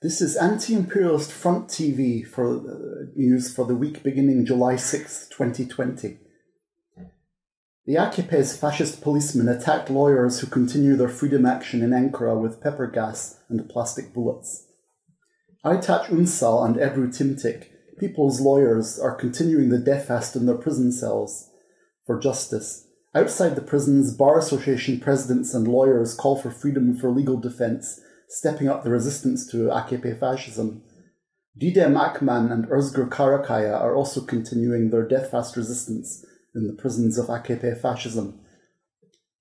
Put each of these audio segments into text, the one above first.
This is Anti-Imperialist Front TV for news for the week beginning July 6, 2020. The AKP's fascist policemen attacked lawyers who continue their freedom action in Ankara with pepper gas and plastic bullets. Aytaç Ünsal and Ebru Timtik, people's lawyers, are continuing the death fast in their prison cells for justice. Outside the prisons, bar association presidents and lawyers call for freedom for legal defense, stepping up the resistance to AKP fascism. Didem Akman and Özgür Karakaya are also continuing their death fast resistance in the prisons of AKP fascism.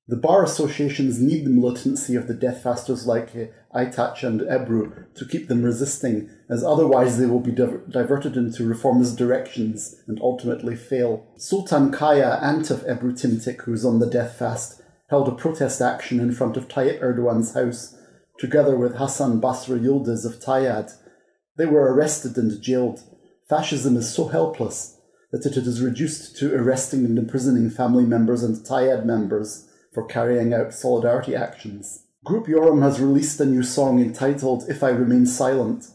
The bar associations need the militancy of the death fasters like Aytaç and Ebru to keep them resisting, as otherwise they will be diverted into reformist directions and ultimately fail. Sultan Kaya, aunt of Ebru Timtik, who is on the death fast, held a protest action in front of Tayyip Erdogan's house, together with Hasan Basra Yildiz of Tayyad. They were arrested and jailed. Fascism is so helpless that it is reduced to arresting and imprisoning family members and Tayyad members for carrying out solidarity actions. Group Yorum has released a new song entitled If I Remain Silent.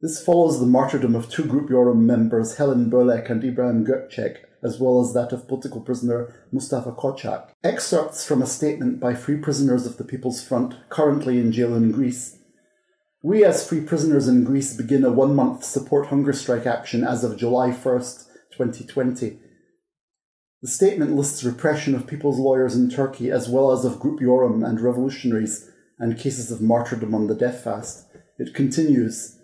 This follows the martyrdom of two Group Yorum members, Helen Bölek and Ibrahim Gökçek, as well as that of political prisoner Mustafa Koçak. Excerpts from a statement by Free Prisoners of the People's Front, currently in jail in Greece. We as Free Prisoners in Greece begin a 1-month support hunger strike action as of July 1st, 2020. The statement lists repression of people's lawyers in Turkey as well as of Group Yorum and revolutionaries and cases of martyrdom on the death fast. It continues,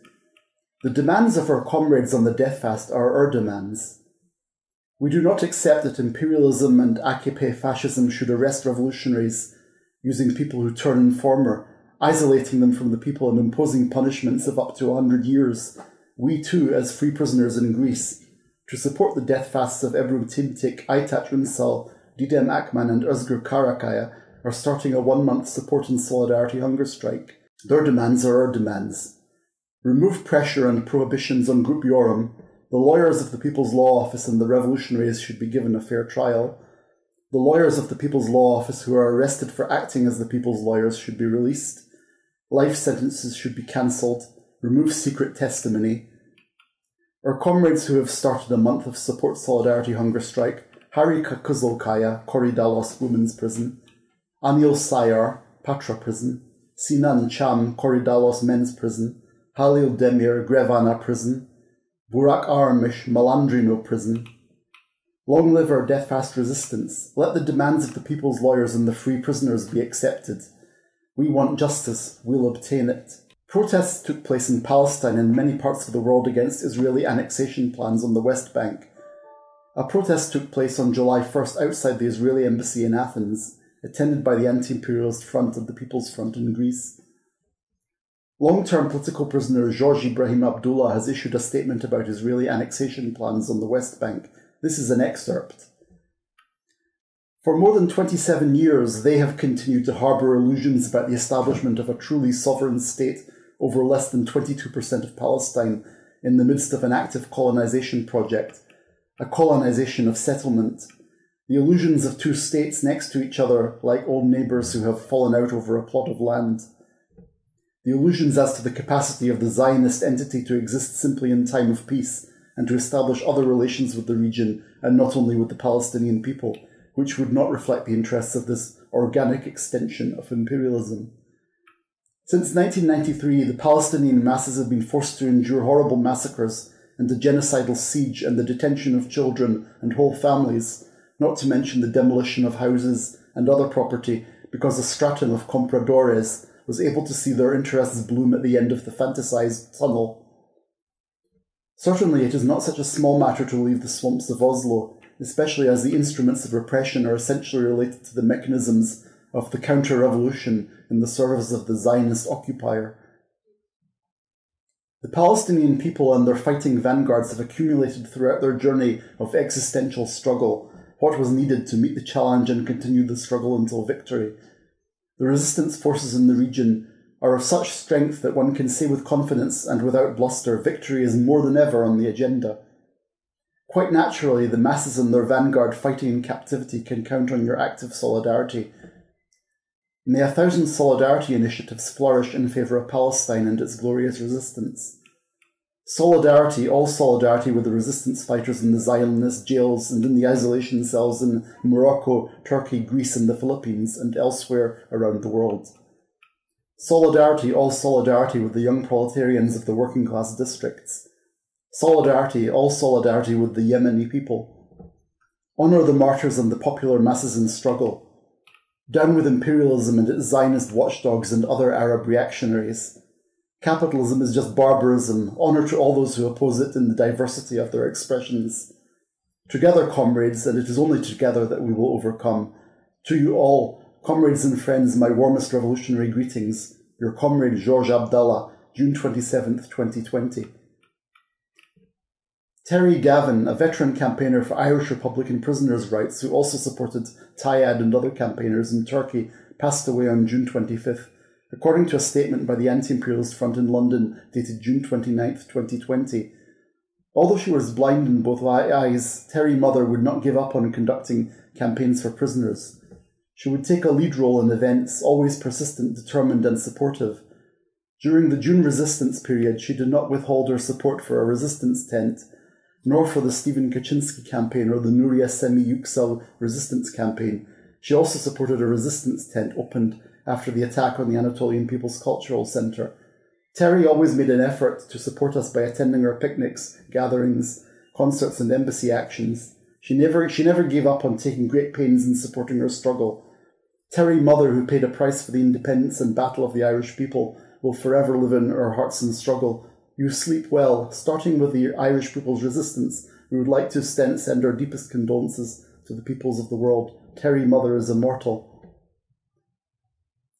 "The demands of our comrades on the death fast are our demands. We do not accept that imperialism and AKP fascism should arrest revolutionaries using people who turn informer, isolating them from the people and imposing punishments of up to 100 years. We too, as free prisoners in Greece, to support the death fasts of Ebru Timtik, Aytaç Ünsal, Didem Akman and Özgür Karakaya, are starting a 1-month support and solidarity hunger strike. Their demands are our demands. Remove pressure and prohibitions on Group Yorum. The lawyers of the People's Law Office and the revolutionaries should be given a fair trial. The lawyers of the People's Law Office who are arrested for acting as the people's lawyers should be released. Life sentences should be cancelled. Remove secret testimony. Our comrades who have started a month of support solidarity hunger strike, Harika Kızılkaya, Korydallos Women's Prison, Anil Sayar, Patra Prison, Sinan Cham, Korydallos Men's Prison, Halil Demir, Grevana Prison, Burak Armış, Malandrino Prison. Long live our death fast resistance. Let the demands of the people's lawyers and the free prisoners be accepted. We want justice. We'll obtain it." Protests took place in Palestine and many parts of the world against Israeli annexation plans on the West Bank. A protest took place on July 1st outside the Israeli embassy in Athens, attended by the Anti-Imperialist Front and the People's Front in Greece. Long-term political prisoner George Ibrahim Abdullah has issued a statement about Israeli annexation plans on the West Bank. This is an excerpt. "For more than 27 years, they have continued to harbour illusions about the establishment of a truly sovereign state over less than 22% of Palestine in the midst of an active colonization project, a colonization of settlement. The illusions of two states next to each other, like old neighbours who have fallen out over a plot of land. The illusions as to the capacity of the Zionist entity to exist simply in time of peace and to establish other relations with the region and not only with the Palestinian people, which would not reflect the interests of this organic extension of imperialism. Since 1993, the Palestinian masses have been forced to endure horrible massacres and a genocidal siege and the detention of children and whole families, not to mention the demolition of houses and other property because a stratum of compradores was able to see their interests bloom at the end of the fantasized tunnel. Certainly it is not such a small matter to leave the swamps of Oslo, especially as the instruments of repression are essentially related to the mechanisms of the counter-revolution in the service of the Zionist occupier. The Palestinian people and their fighting vanguards have accumulated throughout their journey of existential struggle what was needed to meet the challenge and continue the struggle until victory. The resistance forces in the region are of such strength that one can say with confidence and without bluster, victory is more than ever on the agenda. Quite naturally, the masses and their vanguard fighting in captivity can count on your active solidarity. May 1,000 solidarity initiatives flourish in favour of Palestine and its glorious resistance. Solidarity, all solidarity with the resistance fighters in the Zionist jails and in the isolation cells in Morocco, Turkey, Greece and the Philippines and elsewhere around the world. Solidarity, all solidarity with the young proletarians of the working class districts. Solidarity, all solidarity with the Yemeni people. Honour the martyrs and the popular masses in struggle. Down with imperialism and its Zionist watchdogs and other Arab reactionaries. Capitalism is just barbarism. Honour to all those who oppose it in the diversity of their expressions. Together, comrades, and it is only together that we will overcome. To you all, comrades and friends, my warmest revolutionary greetings. Your comrade Georges Abdallah, June 27th, 2020. Terry Gavin, a veteran campaigner for Irish Republican prisoners' rights who also supported Tayad and other campaigners in Turkey, passed away on June 25th. According to a statement by the Anti-Imperialist Front in London dated June 29th, 2020. Although she was blind in both eyes, Terry Mother would not give up on conducting campaigns for prisoners. She would take a lead role in events, always persistent, determined and supportive. During the June resistance period, she did not withhold her support for a resistance tent, nor for the Stephen Kaczynski campaign or the Nuria Semi-Yüksel resistance campaign. She also supported a resistance tent opened after the attack on the Anatolian People's Cultural Centre. Terry always made an effort to support us by attending our picnics, gatherings, concerts and embassy actions. She never gave up on taking great pains in supporting our struggle. Terry Mother, who paid a price for the independence and battle of the Irish people, will forever live in our hearts and struggle. You sleep well. Starting with the Irish people's resistance, we would like to send our deepest condolences to the peoples of the world. Terry Mother is immortal.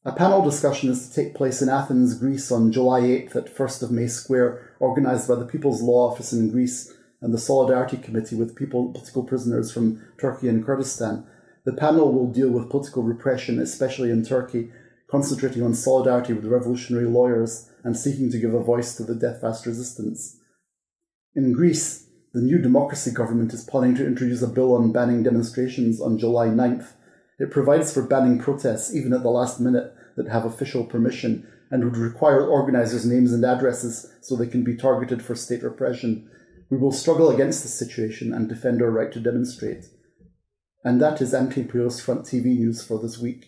A panel discussion is to take place in Athens, Greece on July 8th at 1st of May Square, organised by the People's Law Office in Greece and the Solidarity Committee with political prisoners from Turkey and Kurdistan. The panel will deal with political repression, especially in Turkey, concentrating on solidarity with revolutionary lawyers and seeking to give a voice to the death-fast resistance. In Greece, the New Democracy government is planning to introduce a bill on banning demonstrations on July 9th. It provides for banning protests, even at the last minute, that have official permission, and would require organisers' names and addresses so they can be targeted for state repression. We will struggle against this situation and defend our right to demonstrate. And that is Anti-Imperialist Front TV news for this week.